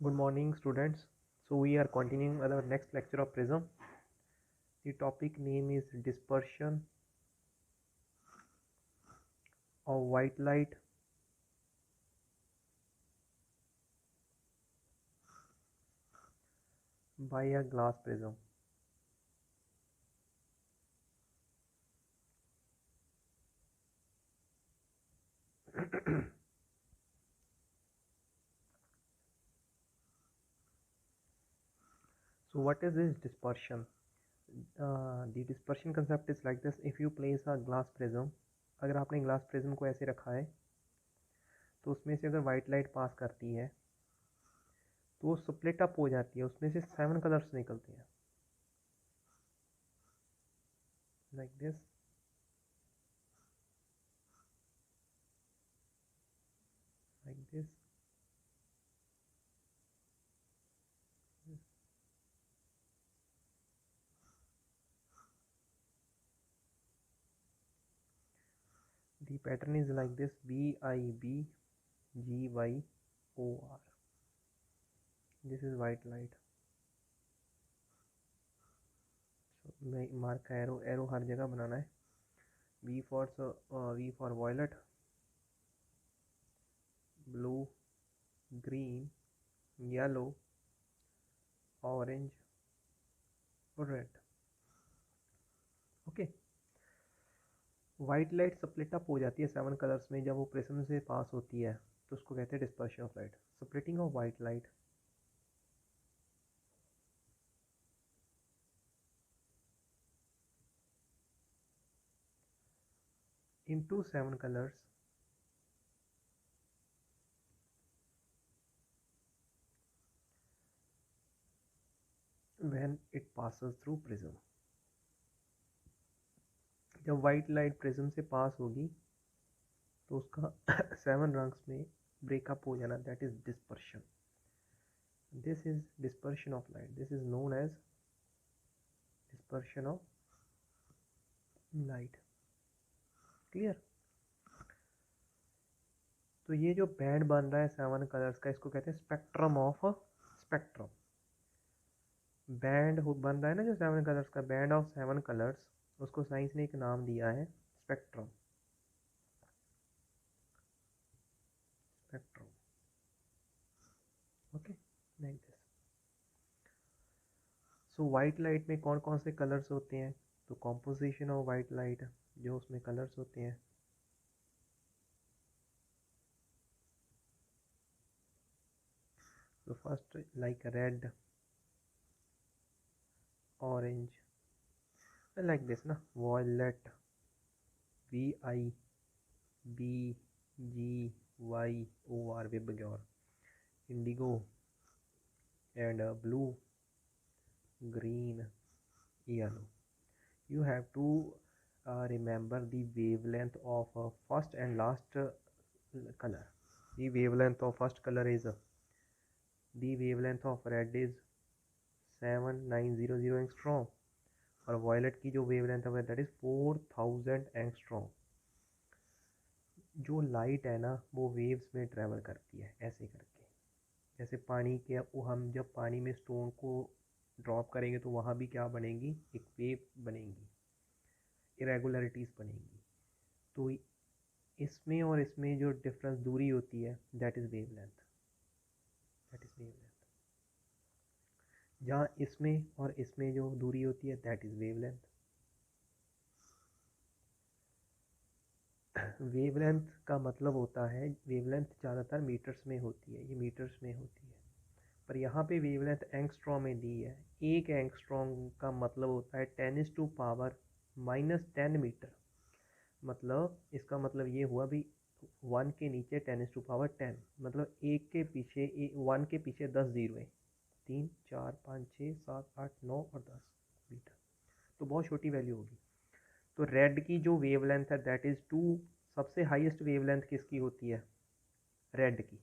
Good morning, students. So we are continuing our next lecture of prism. The topic name is dispersion of white light by a glass prism. So what is this dispersion? The dispersion concept is like this. If you place a glass prism, अगर आपने glass prism को ऐसे रखा है तो उसमें से अगर वाइट लाइट पास करती है तो वो स्प्लिट अप हो जाती है, उसमें से 7 कलर्स निकलते हैं like this, like this. The pattern is like this: BIBGYOR. This is white light. मैं मार्क का एरो एरो हर जगह बनाना है. V for violet, blue, green, yellow, orange और red. Okay. White light split up हो जाती है 7 कलर्स में जब वो प्रिज्म से पास होती है, तो उसको कहते हैं dispersion of light, splitting of white light into 7 colors when it passes through prism. जब वाइट लाइट प्रिज्म से पास होगी तो उसका 7 रंग्स में ब्रेकअप हो जाना, that is dispersion. This is dispersion of light. This is known as dispersion of light. Clear? तो ये जो बैंड बन रहा है 7 कलर्स का, इसको कहते हैं स्पेक्ट्रम ऑफ स्पेक्ट्रम. बैंड बन रहा है ना जो 7 कलर्स का, बैंड ऑफ 7 कलर्स, उसको साइंस ने एक नाम दिया है spectrum. Spectrum. Okay, like this. So white light में कौन कौन से कलर्स होते हैं? तो कॉम्पोजिशन ऑफ वाइट लाइट, जो उसमें कलर्स होते हैं. तो first like red, orange, like this ना, violet, VIBGYOR, VIBGYOR, indigo and blue, green, yellow. You have to remember the wavelength of first and last color. The wavelength of first color is the wavelength of red is 7900 angstrom और violet की जो wavelength है that is 4000 angstrom. जो light है ना वो waves में travel करती है ऐसे करके. जैसे पानी के, हम जब पानी में स्टोन को ड्रॉप करेंगे तो वहाँ भी क्या बनेगी, एक वेव बनेगी, इरेगुलरिटीज़ बनेगी. तो इसमें और इसमें जो डिफरेंस दूरी होती है that is wavelength. That is wavelength. जहाँ इसमें और इसमें जो दूरी होती है दैट इज़ वेवलेंथ. वेवलेंथ का मतलब होता है, वेवलेंथ ज़्यादातर मीटर्स में होती है, ये मीटर्स में होती है, पर यहाँ पे वेवलेंथ एंगस्ट्रॉम में दी है. एक एंगस्ट्रॉम का मतलब होता है 10⁻⁻10 मीटर. मतलब इसका मतलब ये हुआ भी 1 के नीचे 10⁻10, मतलब एक के पीछे 1 के पीछे 10 जीरो है, 3 4 5 6 7 8 9 और 10 मीटर. तो बहुत छोटी वैल्यू होगी. तो रेड की जो वेवलेंथ है दैट इज़ 2. सबसे हाईएस्ट वेवलेंथ किसकी होती है? रेड की.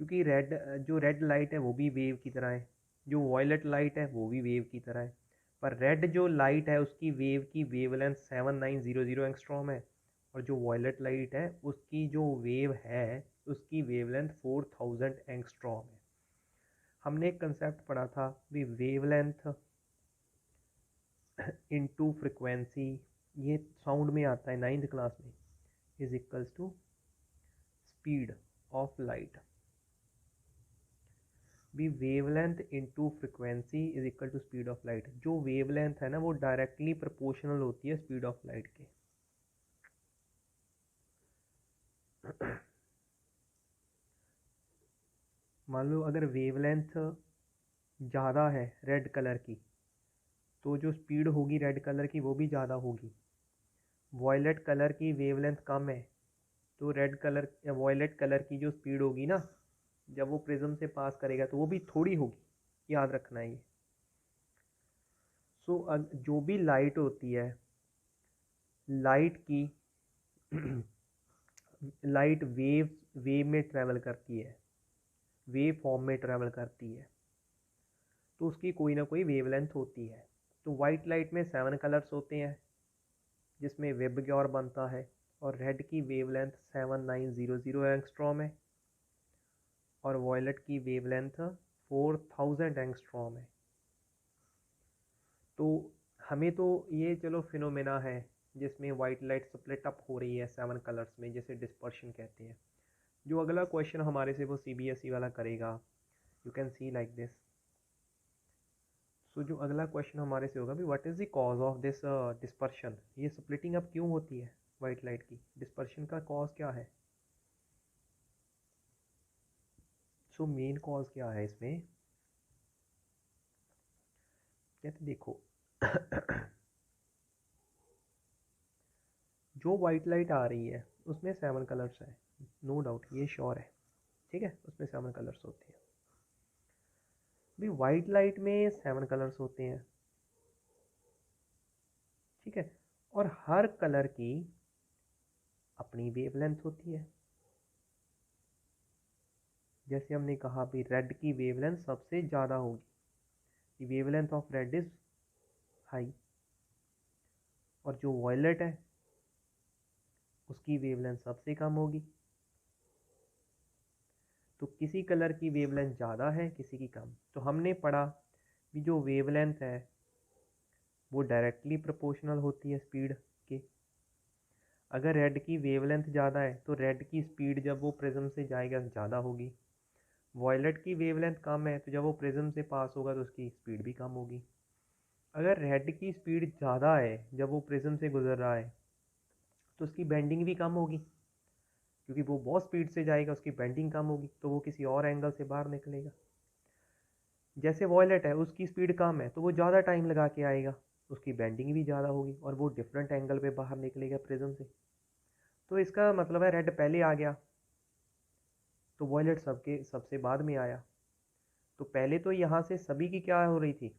क्योंकि रेड, जो रेड लाइट है वो भी वेव की तरह है, जो वॉयलेट लाइट है वो भी वेव की तरह है, पर रेड जो लाइट है उसकी वेव की वेवलेंथ 7900 एंगस्ट्रॉम है, और जो वॉयलेट लाइट है उसकी जो वेव है उसकी वेवलेंथ 4000 एंगस्ट्रॉम है. हमने एक कंसेप्ट पढ़ा था भी वेवलेंथ इनटू फ्रिक्वेंसी, ये साउंड में आता है 9th क्लास में, is equals to speed of light. भी wavelength into frequency is equal to speed of light. जो वेवलेंथ है ना वो डायरेक्टली प्रोपोर्शनल होती है स्पीड ऑफ लाइट के। मान लो अगर वेवलेंथ ज़्यादा है रेड कलर की, तो जो स्पीड होगी रेड कलर की वो भी ज़्यादा होगी। वॉयलेट कलर की वेवलेंथ कम है, तो रेड कलर या वॉयलेट कलर की जो स्पीड होगी ना जब वो प्रिज्म से पास करेगा तो वो भी थोड़ी होगी, याद रखना है ये। सो जो भी लाइट होती है, लाइट की लाइट वेव में ट्रैवल करती है, वेव फॉर्म में ट्रैवल करती है, तो उसकी कोई ना कोई वेवलेंथ होती है। तो वाइट लाइट में 7 कलर्स होते हैं जिसमें वेबग्योर बनता है, और रेड की वेवलेंथ 7900 एंगस्ट्रॉम है, और वॉयलेट की वेवलेंथ 4000 एंगस्ट्रॉम है। तो हमें तो ये चलो फिनोमेना है जिसमें वाइट लाइट स्प्लिट अप हो रही है 7 कलर्स में, जैसे डिस्पर्शन कहते हैं। जो अगला क्वेश्चन हमारे से वो CBSE वाला करेगा, you can see like this. So जो अगला क्वेश्चन हमारे से होगा भी what is the cause of this dispersion, ये स्प्लिटिंग अप क्यों होती है वाइट लाइट की, डिस्पर्शन का कॉज क्या है। सो मेन कॉज क्या है इसमें, कहते देखो जो वाइट लाइट आ रही है उसमें 7 कलर्स है, नो डाउट ये श्योर है, ठीक है, उसमें 7 कलर्स होते हैं। भी वाइट लाइट में 7 कलर्स होते हैं, ठीक है, और हर कलर की अपनी वेवलेंथ होती है। जैसे हमने कहा भी रेड की वेवलेंथ सबसे ज़्यादा होगी, wavelength of red is high, और जो वॉयलेट है उसकी वेवलेंथ सबसे कम होगी। तो किसी कलर की वेवलेंथ ज़्यादा है, किसी की कम। तो हमने पढ़ा कि जो वेवलेंथ है वो डायरेक्टली प्रोपोर्शनल होती है स्पीड के। अगर रेड की वेवलेंथ ज़्यादा है तो रेड की स्पीड जब वो प्रिज्म से जाएगा ज़्यादा होगी। वॉयलेट की वेवलेंथ कम है तो जब वो प्रिज्म से पास होगा तो उसकी स्पीड भी कम होगी। अगर रेड की स्पीड ज़्यादा है जब वो प्रिज्म से गुजर रहा है तो उसकी बेंडिंग भी कम होगी, क्योंकि वो बहुत स्पीड से जाएगा, उसकी बेंडिंग कम होगी, तो वो किसी और एंगल से बाहर निकलेगा। जैसे वॉयलेट है उसकी स्पीड कम है तो वो ज़्यादा टाइम लगा के आएगा, उसकी बेंडिंग भी ज़्यादा होगी और वो डिफरेंट एंगल पे बाहर निकलेगा प्रिज्म से। तो इसका मतलब है रेड पहले आ गया तो वॉयलेट सबसे बाद में आया। तो पहले तो यहाँ से सभी की क्या हो रही थी,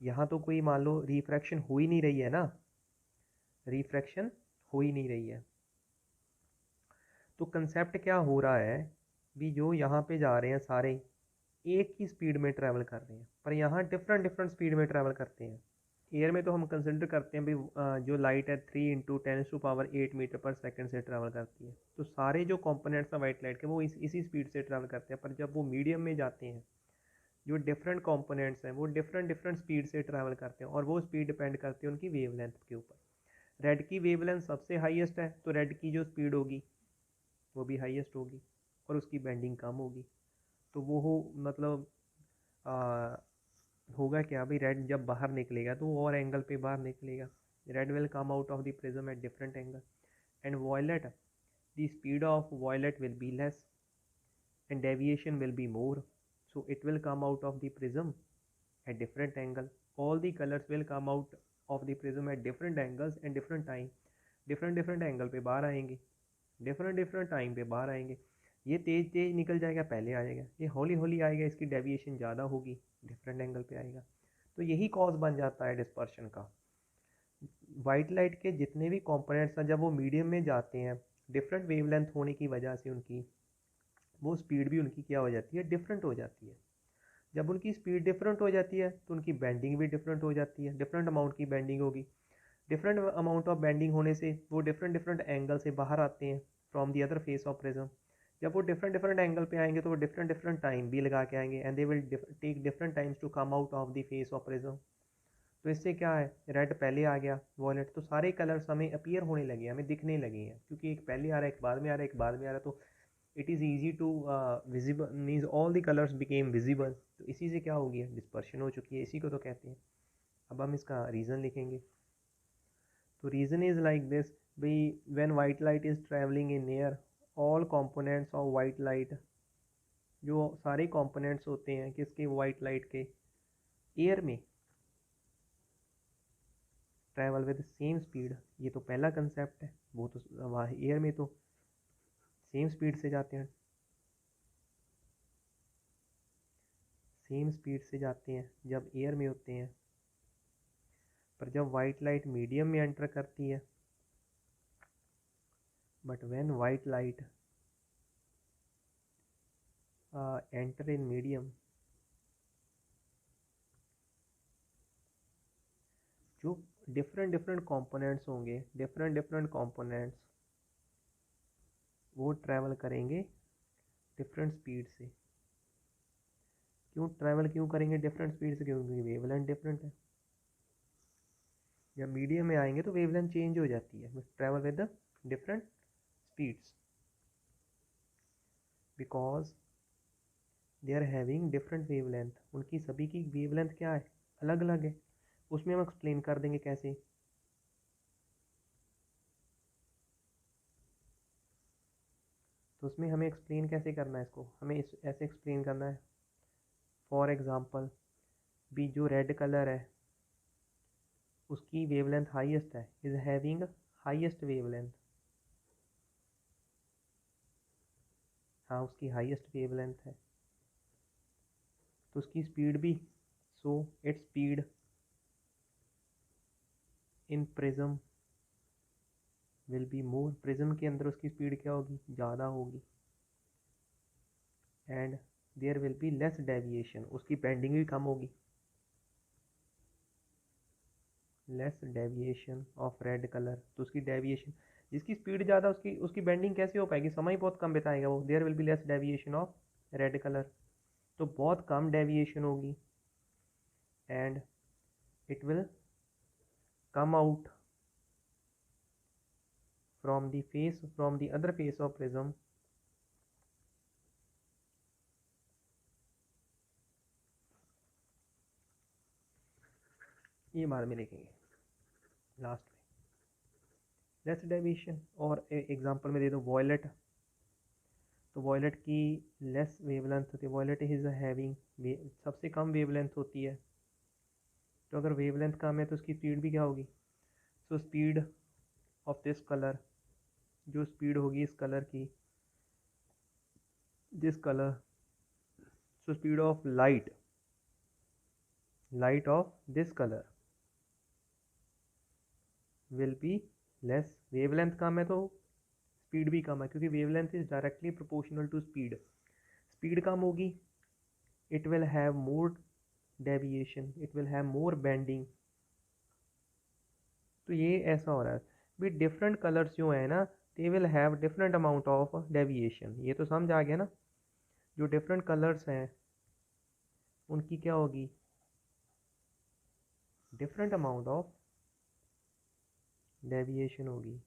यहाँ तो कोई मान लो रिफ्रैक्शन हो ही नहीं रही है ना, रिफ्रैक्शन हो ही नहीं रही है। तो कंसेप्ट क्या हो रहा है भी जो यहाँ पे जा रहे हैं सारे एक ही स्पीड में ट्रैवल कर रहे हैं, पर यहाँ डिफरेंट डिफरेंट स्पीड में ट्रैवल करते हैं। एयर में तो हम कंसिडर करते हैं भी जो लाइट है 3 × 10⁸ मीटर पर सेकंड से ट्रैवल करती है, तो सारे जो कंपोनेंट्स हैं वाइट लाइट के वो इसी स्पीड से ट्रैवल करते हैं। पर जब वो मीडियम में जाते हैं जो डिफरेंट कंपोनेंट्स हैं वो डिफरेंट डिफरेंट स्पीड से ट्रैवल करते हैं, और वो स्पीड डिपेंड करती है उनकी वेवलेंथ के ऊपर। रेड की वेवलेंथ सबसे हाईएस्ट है तो रेड की जो स्पीड होगी वो भी हाईएस्ट होगी और उसकी बेंडिंग कम होगी। तो वो हो मतलब होगा क्या भाई, रेड जब बाहर निकलेगा तो वो और एंगल पे बाहर निकलेगा, red will come out of the prism at different angle, and violet the speed of violet will be less and deviation will be more, so it will come out of the prism at different angle. All the colors will come out of the prism at different angles and different time, different angle पे बाहर आएंगे, different time पे बाहर आएंगे। ये तेज तेज निकल जाएगा पहले आएगा, ये हौली हौली आएगा, इसकी डेविएशन ज़्यादा होगी, डिफरेंट एंगल पे आएगा। तो यही कॉज बन जाता है डिस्पर्शन का। वाइट लाइट के जितने भी कंपोनेंट्स हैं जब वो मीडियम में जाते हैं, डिफरेंट वेवलेंथ होने की वजह से उनकी वो स्पीड भी उनकी क्या हो जाती है, डिफरेंट हो जाती है। जब उनकी स्पीड डिफरेंट हो जाती है तो उनकी बेंडिंग भी डिफरेंट हो जाती है, डिफरेंट अमाउंट की बेंडिंग होगी। डिफरेंट अमाउंट ऑफ बेंडिंग होने से वो डिफरेंट डिफरेंट एंगल से बाहर आते हैं from the other face of prism. जब वो डिफरेंट डिफरेंट एंगल पे आएंगे तो वो डिफरेंट डिफरेंट टाइम भी लगा के आएंगे, and they will take different times to come out of the face of prism. तो इससे क्या है, रेड पहले आ गया, वॉयलेट, तो सारे कलर्स हमें अपीयर होने लगे, हमें दिखने लगे हैं, क्योंकि एक पहले आ रहा है, एक बाद में आ रहा है, एक बाद में आ रहा है, तो it is easy to visible, means all the colours became visible. तो इसी से क्या हो गया, डिस्पर्शन हो चुकी है, इसी को तो कहते हैं। अब हम इसका रीज़न लिखेंगे। तो रीज़न इज़ लाइक दिस, भाई when white light is travelling in air, all components of white light, जो सारे कंपोनेंट्स होते हैं किसके, वाइट लाइट के, एयर में ट्रैवल विद सेम स्पीड। ये तो पहला कंसेप्ट है, वो तो वहाँ एयर में तो सेम स्पीड से जाते हैं, सेम स्पीड से जाते हैं जब एयर में होते हैं। पर जब वाइट लाइट मीडियम में एंटर करती है, but when white light enter in medium, जो डिफरेंट डिफरेंट कंपोनेंट्स होंगे, डिफरेंट डिफरेंट कंपोनेंट्स वो ट्रैवल करेंगे डिफरेंट स्पीड से। क्यों ट्रैवल क्यों करेंगे डिफरेंट स्पीड से, क्योंकि वेवलेंथ डिफरेंट है। जब मीडियम में आएंगे तो वेवलेंथ चेंज हो जाती है, travel with the different speeds, because they are having different wavelength, उनकी सभी की वेवलेंथ क्या है, अलग अलग है। उसमें हम एक्सप्लेन कर देंगे कैसे। तो उसमें हमें एक्सप्लेन कैसे करना है इसको, हमें ऐसे एक्सप्लेन करना है। फॉर एग्जांपल, भी जो रेड कलर है उसकी वेवलेंथ हाईएस्ट है, इज हैविंग हाईएस्ट वेवलेंथ, हाँ उसकी हाईएस्ट वेवलेंथ है, तो उसकी स्पीड भी, so its speed in prism will be more, prism के अंदर उसकी स्पीड क्या होगी, ज़्यादा होगी। And there will be less deviation, उसकी बेंडिंग भी कम होगी, less deviation of red colour, तो उसकी डेविएशन, जिसकी स्पीड ज़्यादा उसकी उसकी बेंडिंग कैसे हो पाएगी, समय बहुत कम बिताएगा वो, there will be less deviation of red colour, तो बहुत कम डेविएशन होगी। And it will come out from the face, from the other face of prism, ये बाद में लिखेंगे लास्ट में, लेस डेविएशन। और एग्जांपल में दे दो वॉयलेट, तो वॉयलेट की लेस वेवलेंथ होती है, वॉयलेट इज हैविंग, सबसे कम वेवलेंथ होती है, तो अगर वेवलेंथ कम है तो उसकी स्पीड भी क्या होगी, so speed of this colour, जो स्पीड होगी इस कलर की, this colour, so speed of light, light of this colour will be less, wavelength कम है तो स्पीड भी कम है, क्योंकि wavelength is directly proportional to speed, speed कम होगी, it will have more deviation, it will have more bending. तो ये ऐसा हो रहा है भी, डिफरेंट कलर्स जो है ना, they will have different amount of deviation, ये तो समझ आ गया ना। जो डिफरेंट कलर्स हैं उनकी क्या होगी, डिफरेंट अमाउंट ऑफ डेविएशन होगी।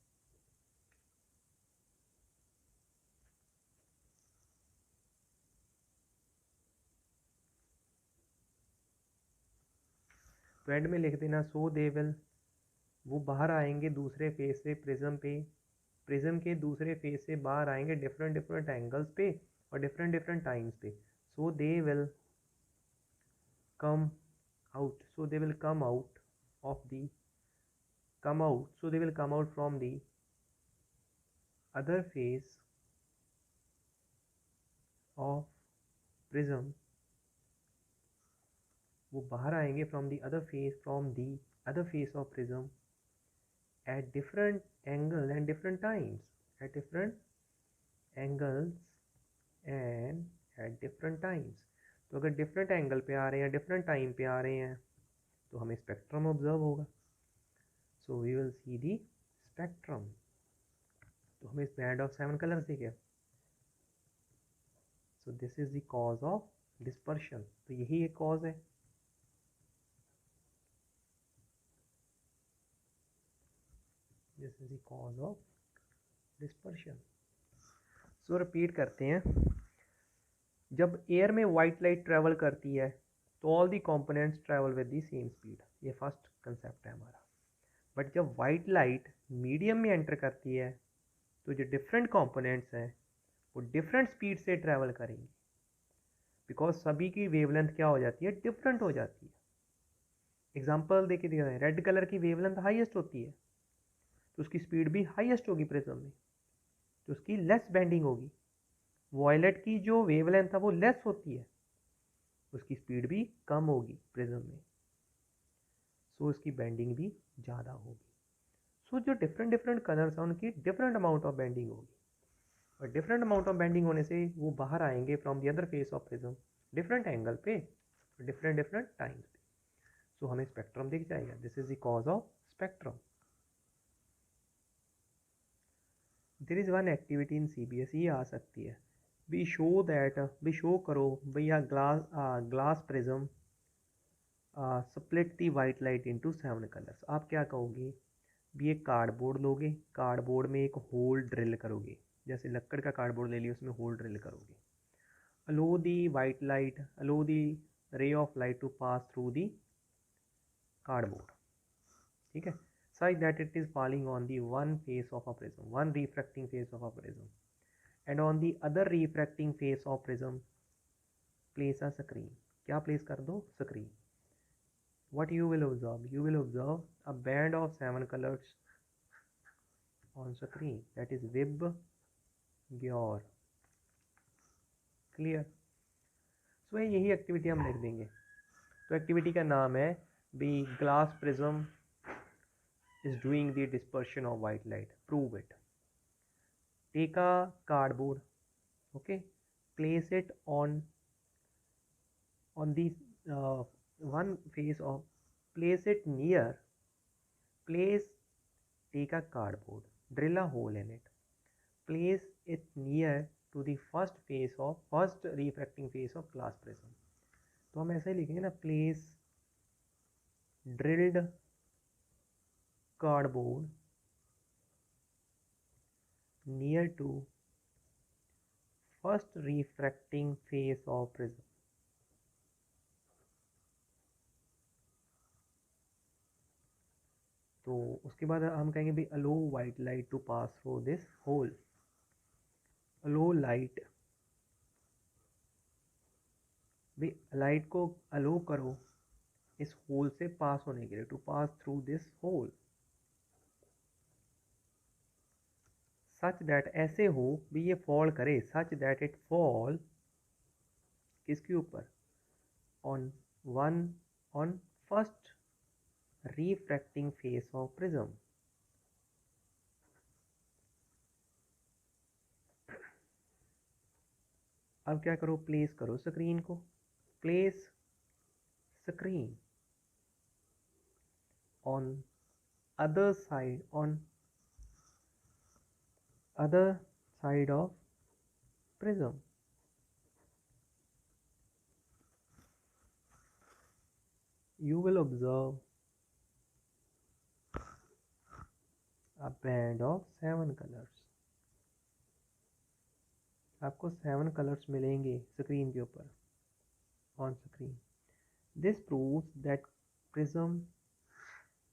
तो एंड में लिख देना, सो दे विल, वो बाहर आएंगे दूसरे फेस से प्रिज्म पे, प्रिज्म के दूसरे फेस से बाहर आएंगे डिफरेंट डिफरेंट एंगल्स पे और डिफरेंट डिफरेंट टाइम्स पे, so they will come out, so they will come out of the, come out, so they will come out from the other face of prism, वो बाहर आएंगे from the other face, from the other face of prism at different angle and different times, at different angles and at different times। तो अगर different angle पे आ रहे हैं, different time पे आ रहे हैं, तो हमें स्पेक्ट्रम ऑब्जर्व होगा, so we will see the spectrum. तो हमें इस बैंड ऑफ 7 कलर्स दिखे, so this is the cause of dispersion. तो यही एक कॉज है। This is the cause of dispersion. So repeat करते हैं। जब एयर में वाइट लाइट ट्रेवल करती है तो all the components travel with the same speed. ये फर्स्ट कंसेप्ट है हमारा। बट जब वाइट लाइट मीडियम में एंटर करती है तो जो डिफरेंट कंपोनेंट्स हैं वो डिफरेंट स्पीड से ट्रैवल करेंगे, बिकॉज सभी की वेवलेंथ क्या हो जाती है, डिफरेंट हो जाती है। एग्जाम्पल देके दिया है, रेड कलर की वेवलेंथ हाईएस्ट होती है तो उसकी स्पीड भी हाईएस्ट होगी प्रिज्म में, तो उसकी लेस बेंडिंग होगी। वॉयलेट की जो वेवलेंथ है वो लेस होती है, उसकी स्पीड भी कम होगी प्रिज्म में, सो उसकी बेंडिंग भी ज़्यादा होगी। सो जो डिफरेंट डिफरेंट कलर्स हैं उनकी डिफरेंट अमाउंट ऑफ बेंडिंग होगी, और डिफरेंट अमाउंट ऑफ बेंडिंग होने से वो बाहर आएंगे from the other face of prism different angle पे, डिफरेंट डिफरेंट टाइम्स पे। सो हमें स्पेक्ट्रम दिख जाएगा। This is the cause of spectrum. There is one activity in CBSE आ सकती है, बी शो करो भैया glass prism split the white light into 7 colours. आप क्या कहोगे भी, एक कार्डबोर्ड लोगे, कार्डबोर्ड में एक होल ड्रिल करोगे, जैसे लक्कड़ का कार्डबोर्ड ले लिया, उसमें होल ड्रिल करोगे। Allow the ray of light to pass through the cardboard, ठीक है, such that it is falling on the one face of a prism, one refracting face of a prism, and on the other refracting face of prism place a screen। क्या place कर दो, screen. what you will observe a band of 7 colors on screen, that is Vibgyor। Clear. So यही activity हम लिख देंगे। तो activity का नाम है B glass prism is doing the dispersion of white light, prove it। take a cardboard, okay, place it on the one face of, place it near, place, take a cardboard, drill a hole in it, place it near to the first refracting face of glass prism। तो हम ऐसे ही लिखेंगे ना, place drilled cardboard near to first refracting face of prism। तो उसके बाद हम कहेंगे भी allow white light to pass through this hole, allow light, भी लाइट को अलो करो इस होल से पास होने के लिए, to pass through this hole, such that, ऐसे हो भी ये फॉल करे, सच दैट इट फॉल किसके ऊपर, on first refracting face of prism। अब क्या करो, प्लेस करो स्क्रीन को, place screen on other side of prism। you will observe a band of 7 colors। आपको 7 कलर्स मिलेंगे स्क्रीन के ऊपर, on screen. This proves that prism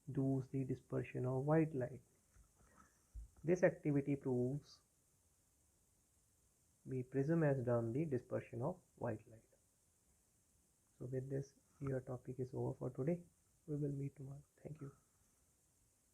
does the dispersion of white light। this activity proves the prism has done the dispersion of white light। so with this, your topic is over for today, we will meet tomorrow, thank you।